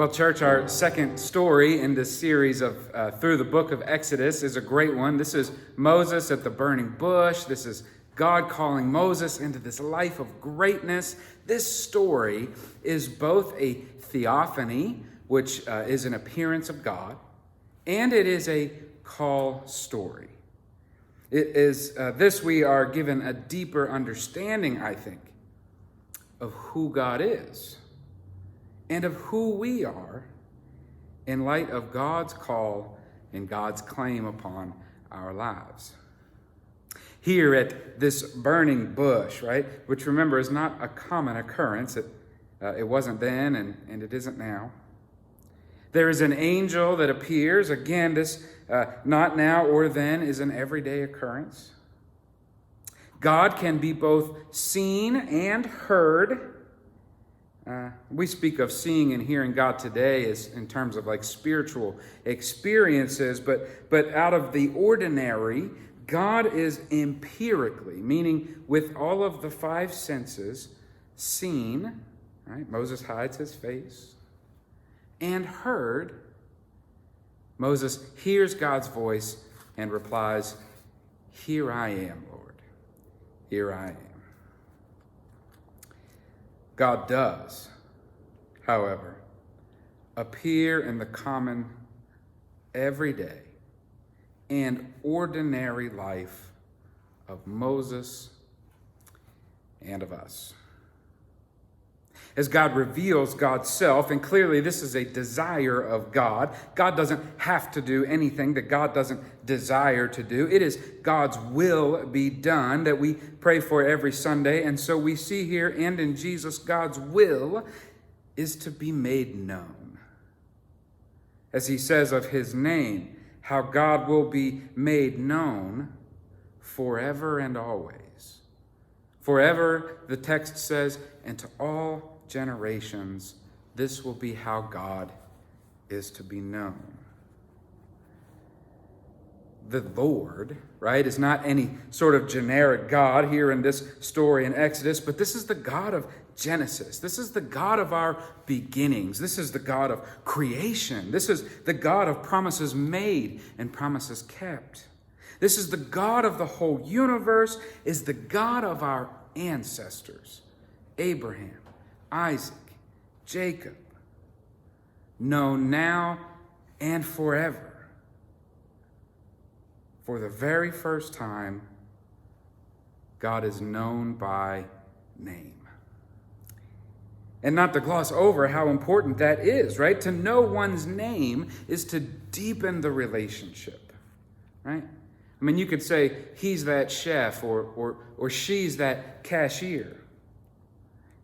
Well, church, our second story in this series of through the book of Exodus is a great one. This is Moses at the burning bush. This is God calling Moses into this life of greatness. This story is both a theophany, which is an appearance of God, and it is a call story. It is this we are given a deeper understanding, I think, of who God is and of who we are in light of God's call and God's claim upon our lives. Here at this burning bush, right, which remember is not a common occurrence. It wasn't then and it isn't now. There is an angel that appears. Again, this not now or then is an everyday occurrence. God can be both seen and heard. We speak of seeing and hearing God today as in terms of like spiritual experiences, but out of the ordinary, God is empirically, meaning with all of the five senses, seen, right? Moses hides his face, and heard. Moses hears God's voice and replies, "Here I am, Lord. Here I am." God does, however, appear in the common, everyday, and ordinary life of Moses and of us. As God reveals God's self, and clearly this is a desire of God. God doesn't have to do anything that God doesn't desire to do. It is God's will be done that we pray for every Sunday. And so we see here and in Jesus, God's will is to be made known. As he says of his name, how God will be made known forever and always. Forever, the text says, and to all generations, this will be how God is to be known. The Lord, right, is not any sort of generic God here in this story in Exodus, but this is the God of Genesis. This is the God of our beginnings. This is the God of creation. This is the God of promises made and promises kept. This is the God of the whole universe, is the God of our ancestors, Abraham, Isaac, Jacob, known now and forever. For the very first time, God is known by name. And not to gloss over how important that is, right? To know one's name is to deepen the relationship, right? I mean, you could say he's that chef or she's that cashier.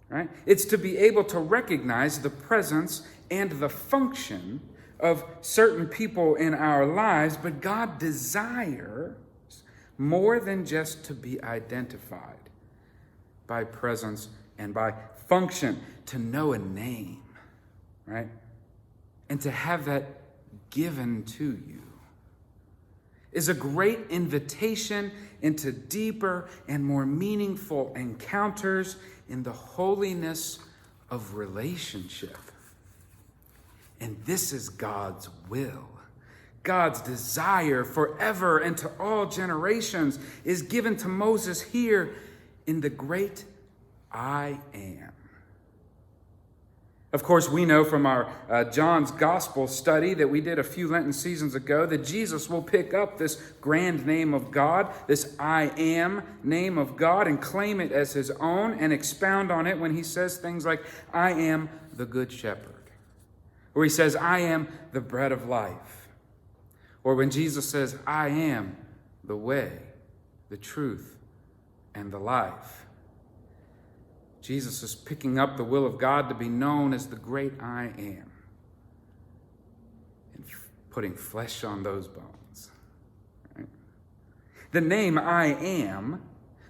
Right? It's to be able to recognize the presence and the function of certain people in our lives, but God desires more than just to be identified by presence and by function, to know a name, right? And to have that given to you is a great invitation into deeper and more meaningful encounters in the holiness of relationship. And this is God's will. God's desire forever and to all generations is given to Moses here in the great I am. Of course, we know from our John's Gospel study that we did a few Lenten seasons ago that Jesus will pick up this grand name of God, this I am name of God, and claim it as his own and expound on it when he says things like, I am the good shepherd. Or he says, I am the bread of life. Or when Jesus says, I am the way, the truth, and the life. Jesus is picking up the will of God to be known as the great I am and putting flesh on those bones. Right? The name I am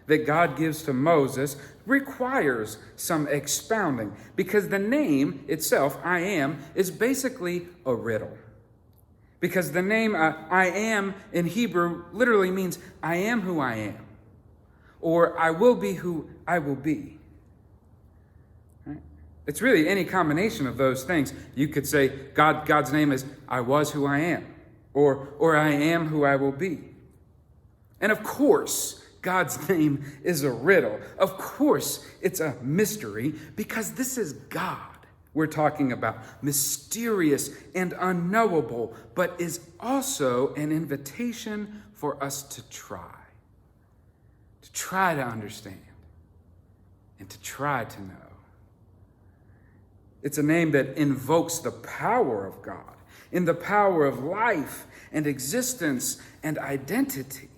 that God gives to Moses requires some expounding because the name itself, I am, is basically a riddle. Because the name I am in Hebrew literally means I am who I am, or I will be who I will be. It's really any combination of those things. You could say God's name is I was who I am, or I am who I will be. And of course, God's name is a riddle. Of course, it's a mystery, because this is God we're talking about, mysterious and unknowable, but is also an invitation for us to try to understand, and to try to know. It's a name that invokes the power of God, in the power of life and existence and identity.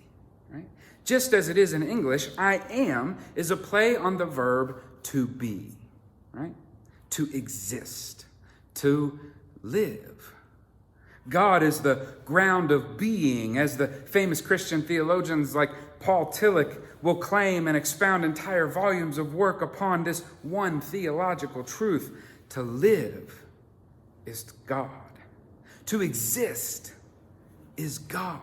Right? Just as it is in English, I am is a play on the verb to be, right? To exist, to live. God is the ground of being, as the famous Christian theologians like Paul Tillich will claim and expound entire volumes of work upon this one theological truth. To live is God. To exist is God.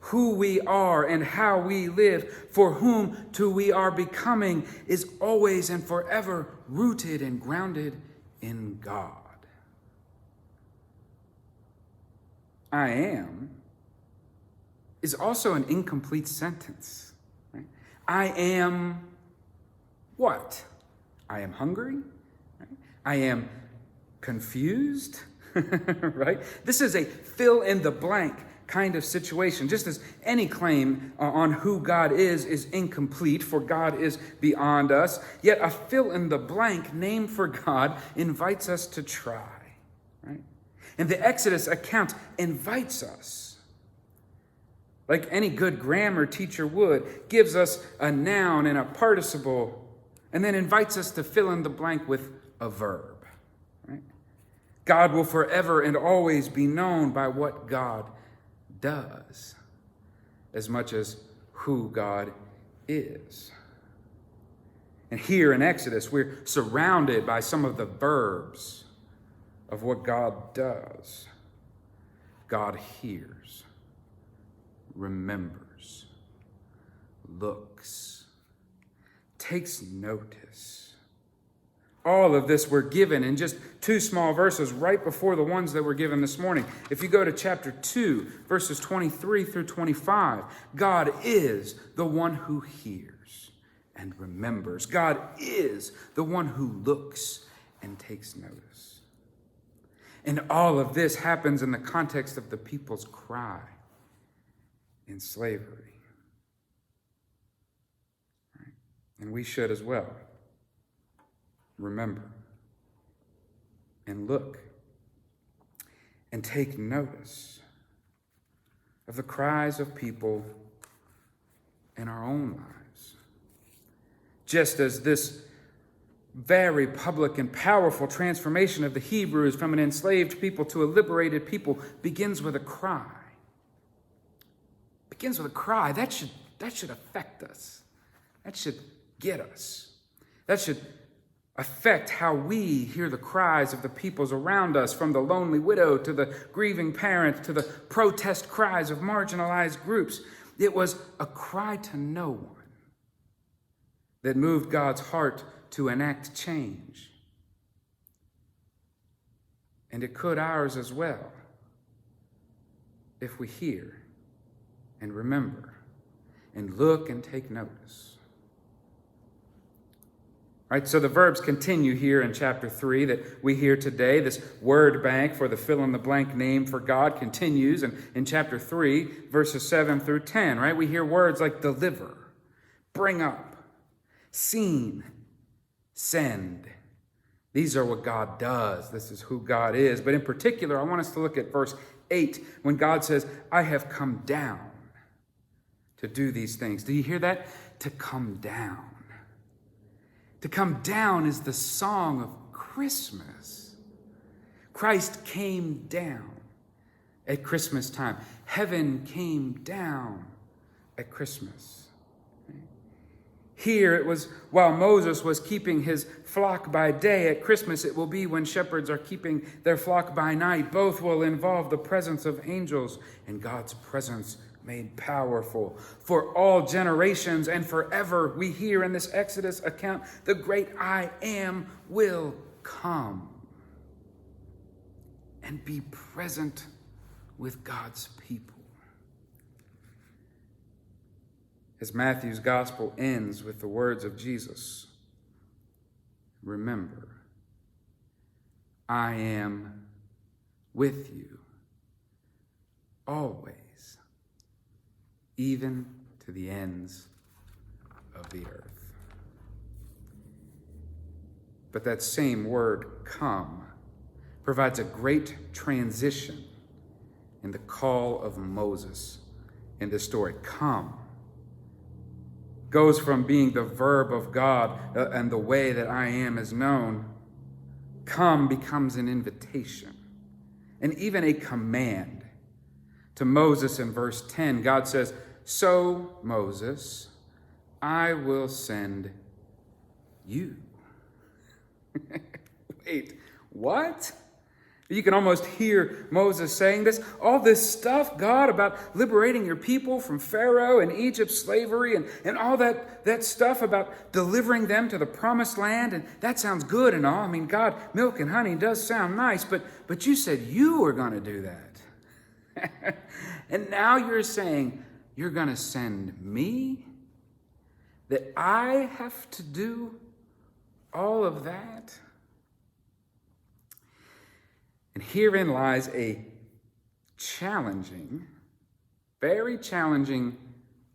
Who we are and how we live, for whom to we are becoming, is always and forever rooted and grounded in God. I am is also an incomplete sentence. Right? I am what? I am hungry. Right? I am confused. Right? This is a fill in the blank kind of situation. Just as any claim on who God is incomplete, for God is beyond us, yet a fill in the blank name for God invites us to try. Right? And the Exodus account invites us, like any good grammar teacher would, gives us a noun and a participle, and then invites us to fill in the blank with a verb. Right? God will forever and always be known by what God does, as much as who God is. And here in Exodus, we're surrounded by some of the verbs of what God does. God hears, remembers, looks, takes notice. All of this we're given in just two small verses right before the ones that were given this morning. If you go to chapter 2, verses 23 through 25, God is the one who hears and remembers. God is the one who looks and takes notice. And all of this happens in the context of the people's cry in slavery. Right? And we should as well. Remember and look and take notice of the cries of people in our own lives. Just as this very public and powerful transformation of the Hebrews from an enslaved people to a liberated people begins with a cry. Begins with a cry. That should affect us. That should get us. That should affect how we hear the cries of the peoples around us, from the lonely widow to the grieving parent to the protest cries of marginalized groups. It was a cry to no one that moved God's heart to enact change. And it could ours as well, if we hear and remember and look and take notice. Right, so the verbs continue here in chapter 3 that we hear today. This word bank for the fill-in-the-blank name for God continues. And in chapter 3, verses 7 through 10, right, we hear words like deliver, bring up, seen, send. These are what God does. This is who God is. But in particular, I want us to look at verse 8 when God says, I have come down to do these things. Do you hear that? To come down. To come down is the song of Christmas. Christ came down at Christmas time. Heaven came down at Christmas. Here it was while Moses was keeping his flock by day. At Christmas it will be when shepherds are keeping their flock by night. Both will involve the presence of angels and God's presence made powerful for all generations and forever. We hear in this Exodus account, the great I am will come and be present with God's people. As Matthew's gospel ends with the words of Jesus, remember, I am with you always, even to the ends of the earth. But that same word, come, provides a great transition in the call of Moses in this story. Come goes from being the verb of God and the way that I am is known. Come becomes an invitation and even a command. To Moses in verse 10, God says, so, Moses, I will send you. Wait, what? You can almost hear Moses saying this. All this stuff, God, about liberating your people from Pharaoh and Egypt's slavery and all that stuff about delivering them to the promised land. And that sounds good and all. I mean, God, milk and honey does sound nice, but you said you were going to do that. And now you're saying you're going to send me? That I have to do all of that? And herein lies a challenging, very challenging,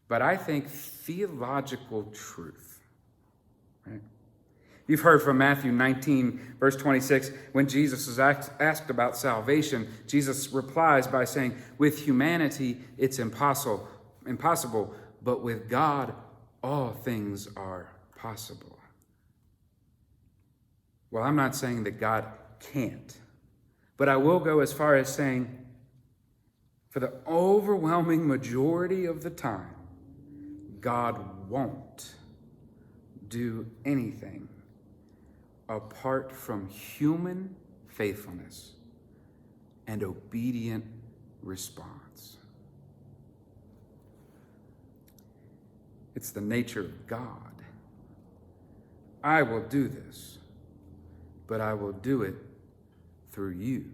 but I think theological truth. Right? You've heard from Matthew 19, verse 26, when Jesus is asked about salvation, Jesus replies by saying, with humanity it's impossible, but with God all things are possible. Well, I'm not saying that God can't. But I will go as far as saying, for the overwhelming majority of the time, God won't do anything apart from human faithfulness and obedient response. It's the nature of God. I will do this, but I will do it through you.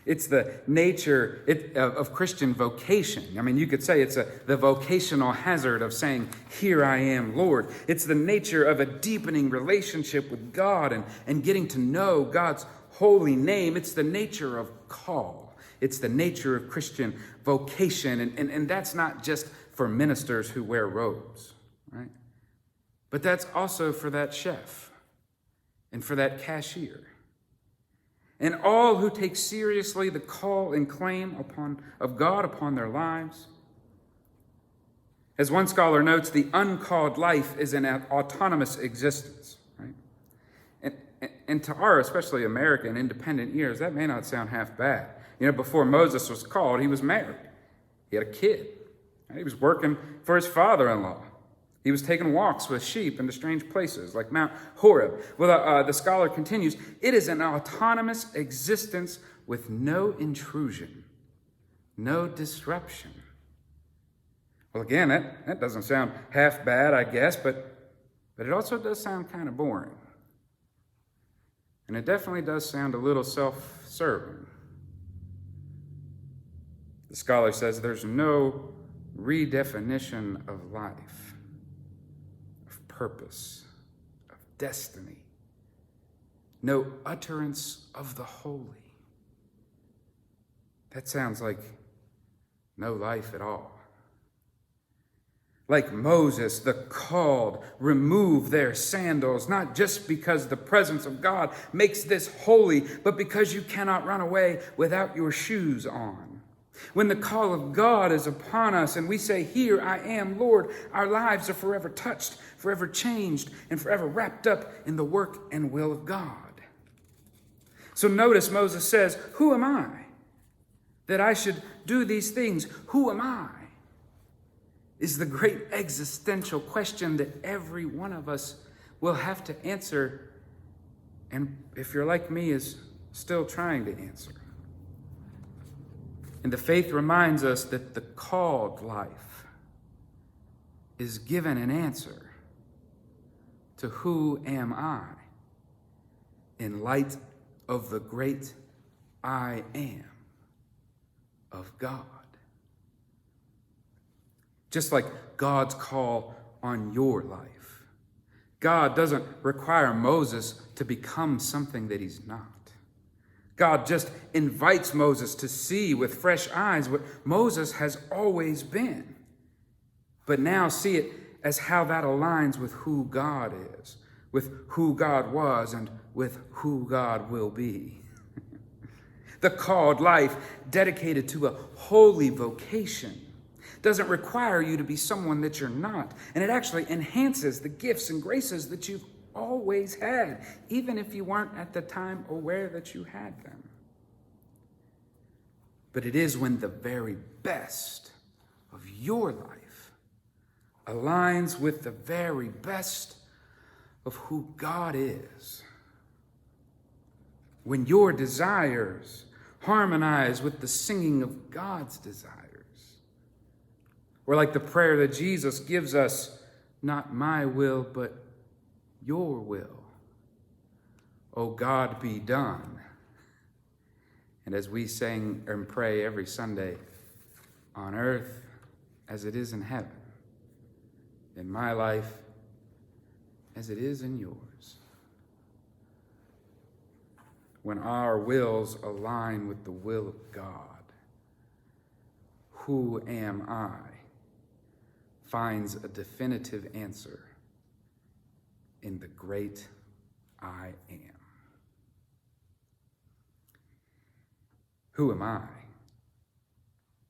It's the nature of Christian vocation. I mean, you could say it's the vocational hazard of saying, here I am, Lord. It's the nature of a deepening relationship with God and getting to know God's holy name. It's the nature of call. It's the nature of Christian vocation. And that's not just for ministers who wear robes, right? But that's also for that chef and for that cashier. And all who take seriously the call and claim of God upon their lives. As one scholar notes, the uncalled life is an autonomous existence. Right? And to our, especially American, independent ears, that may not sound half bad. You know, before Moses was called, he was married. He had a kid. Right? He was working for his father-in-law. He was taking walks with sheep into strange places like Mount Horeb. Well, the scholar continues, it is an autonomous existence with no intrusion, no disruption. Well, again, that doesn't sound half bad, I guess, but it also does sound kind of boring. And it definitely does sound a little self-serving. The scholar says there's no redefinition of life, purpose, of destiny, no utterance of the holy. That sounds like no life at all. Like Moses, the called remove their sandals, not just because the presence of God makes this holy, but because you cannot run away without your shoes on. When the call of God is upon us and we say, here I am, Lord, our lives are forever touched, forever changed, and forever wrapped up in the work and will of God. So notice Moses says, who am I that I should do these things? Who am I? Is the great existential question that every one of us will have to answer, and if you're like me, is still trying to answer. And the faith reminds us that the called life is given an answer to who am I in light of the great I am of God. Just like God's call on your life. God doesn't require Moses to become something that he's not. God just invites Moses to see with fresh eyes what Moses has always been. But now see it as how that aligns with who God is, with who God was, and with who God will be. The called life dedicated to a holy vocation doesn't require you to be someone that you're not. And it actually enhances the gifts and graces that you've always had, even if you weren't at the time aware that you had them. But it is when the very best of your life aligns with the very best of who God is. When your desires harmonize with the singing of God's desires. Or like the prayer that Jesus gives us, not my will, but your will. O God, be done. And as we sing and pray every Sunday, on earth as it is in heaven, in my life as it is in yours. When our wills align with the will of God, who am I finds a definitive answer in the great I am. Who am I?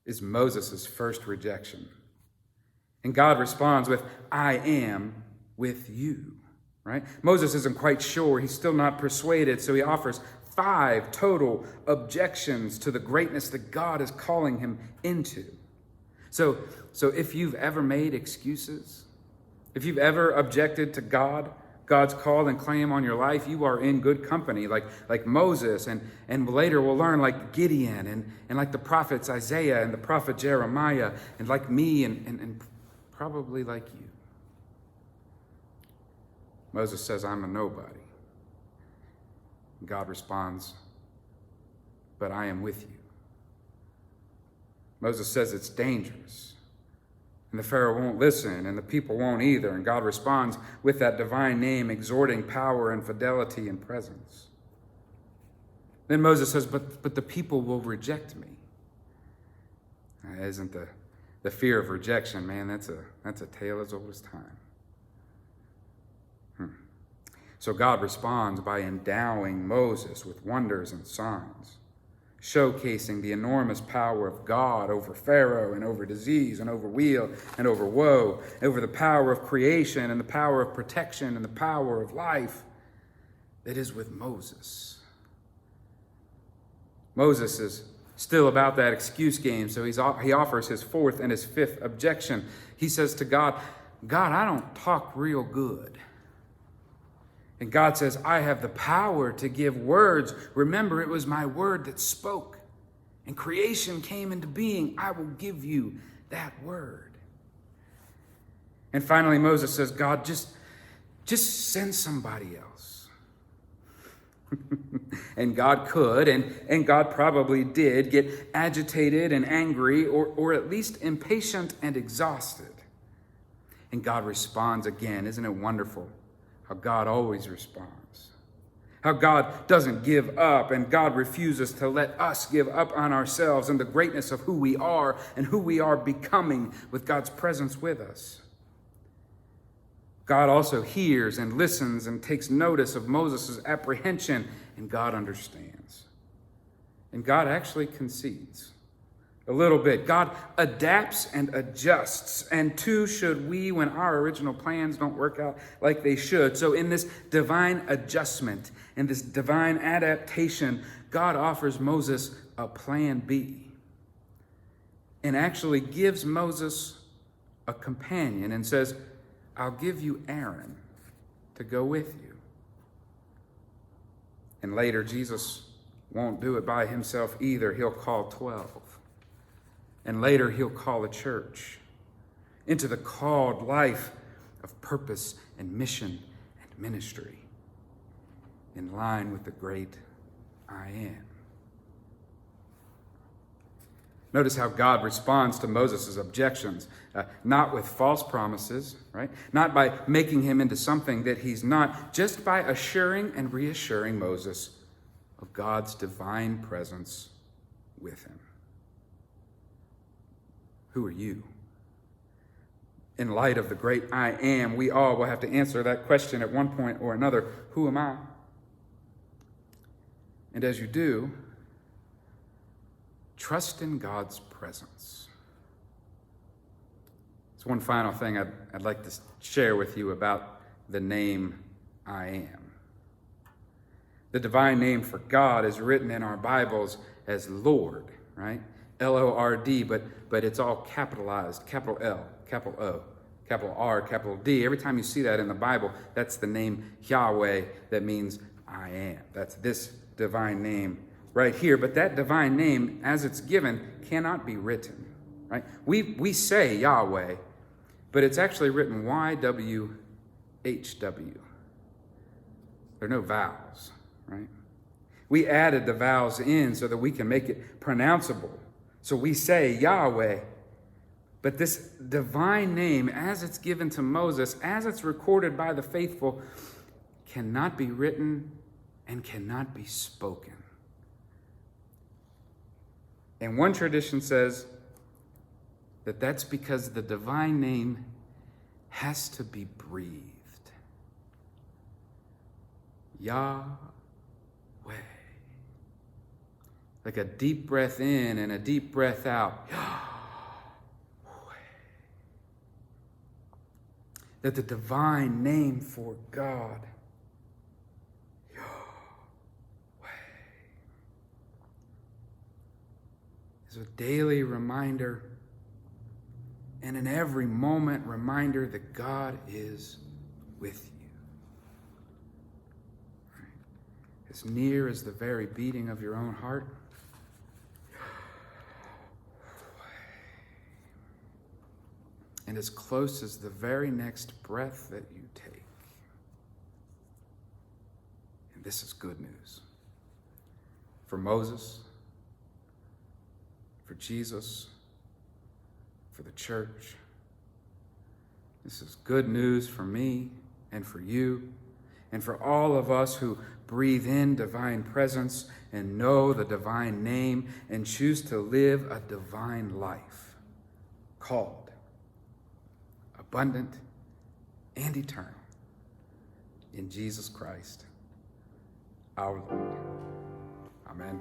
Is Moses' first rejection. And God responds with, I am with you, right? Moses isn't quite sure. He's still not persuaded, so he offers 5 total objections to the greatness that God is calling him into. So if you've ever made excuses, if you've ever objected to God's call and claim on your life, you are in good company, like Moses, and later we'll learn like Gideon, and like the prophets Isaiah and the prophet Jeremiah, and like me, and probably like you. Moses says, I'm a nobody. God responds, but I am with you. Moses says it's dangerous. And the Pharaoh won't listen, and the people won't either. And God responds with that divine name, exhorting power and fidelity and presence. Then Moses says, but the people will reject me. Isn't the fear of rejection, man, that's a tale as old as time. So God responds by endowing Moses with wonders and signs, showcasing the enormous power of God over Pharaoh and over disease and over weal and over woe, over the power of creation and the power of protection and the power of life that is with Moses. Moses is still about that excuse game, so he offers his 4th and his 5th objection. He says to God, I don't talk real good. And God says, I have the power to give words. Remember, it was my word that spoke, and creation came into being. I will give you that word. And finally, Moses says, God, just send somebody else. And God could, and God probably did, get agitated and angry, or at least impatient and exhausted. And God responds again. Isn't it wonderful how God always responds? How God doesn't give up, and God refuses to let us give up on ourselves and the greatness of who we are and who we are becoming with God's presence with us. God also hears and listens and takes notice of Moses' apprehension, and God understands. And God actually concedes a little bit. God adapts and adjusts, and too should we when our original plans don't work out like they should. So in this divine adjustment and this divine adaptation, God offers Moses a plan B and actually gives Moses a companion and says, I'll give you Aaron to go with you. And later, Jesus won't do it by himself either. He'll call 12. And later he'll call a church into the called life of purpose and mission and ministry in line with the great I am. Notice how God responds to Moses' objections, not with false promises, right? Not by making him into something that he's not, just by assuring and reassuring Moses of God's divine presence with him. Who are you? In light of the great I am, we all will have to answer that question at one point or another. Who am I? And as you do, trust in God's presence. There's one final thing I'd like to share with you about the name I am. The divine name for God is written in our Bibles as Lord, right? L-O-R-D, but it's all capitalized, capital L, capital O, capital R, capital D. Every time you see that in the Bible, that's the name Yahweh that means I am. That's this divine name right here. But that divine name, as it's given, cannot be written, right? We say Yahweh, but it's actually written Y-W-H-W. There are no vowels, right? We added the vowels in so that we can make it pronounceable. So we say Yahweh, but this divine name, as it's given to Moses, as it's recorded by the faithful, cannot be written and cannot be spoken. And one tradition says that that's because the divine name has to be breathed. Yahweh. Like a deep breath in and a deep breath out. Yahweh. That the divine name for God, Yahweh, is a daily reminder and in every moment reminder that God is with you. As near as the very beating of your own heart. And as close as the very next breath that you take. And this is good news. For Moses, for Jesus, for the church. This is good news for me and for you and for all of us who breathe in divine presence and know the divine name and choose to live a divine life called abundant and eternal in Jesus Christ, our Lord. Amen.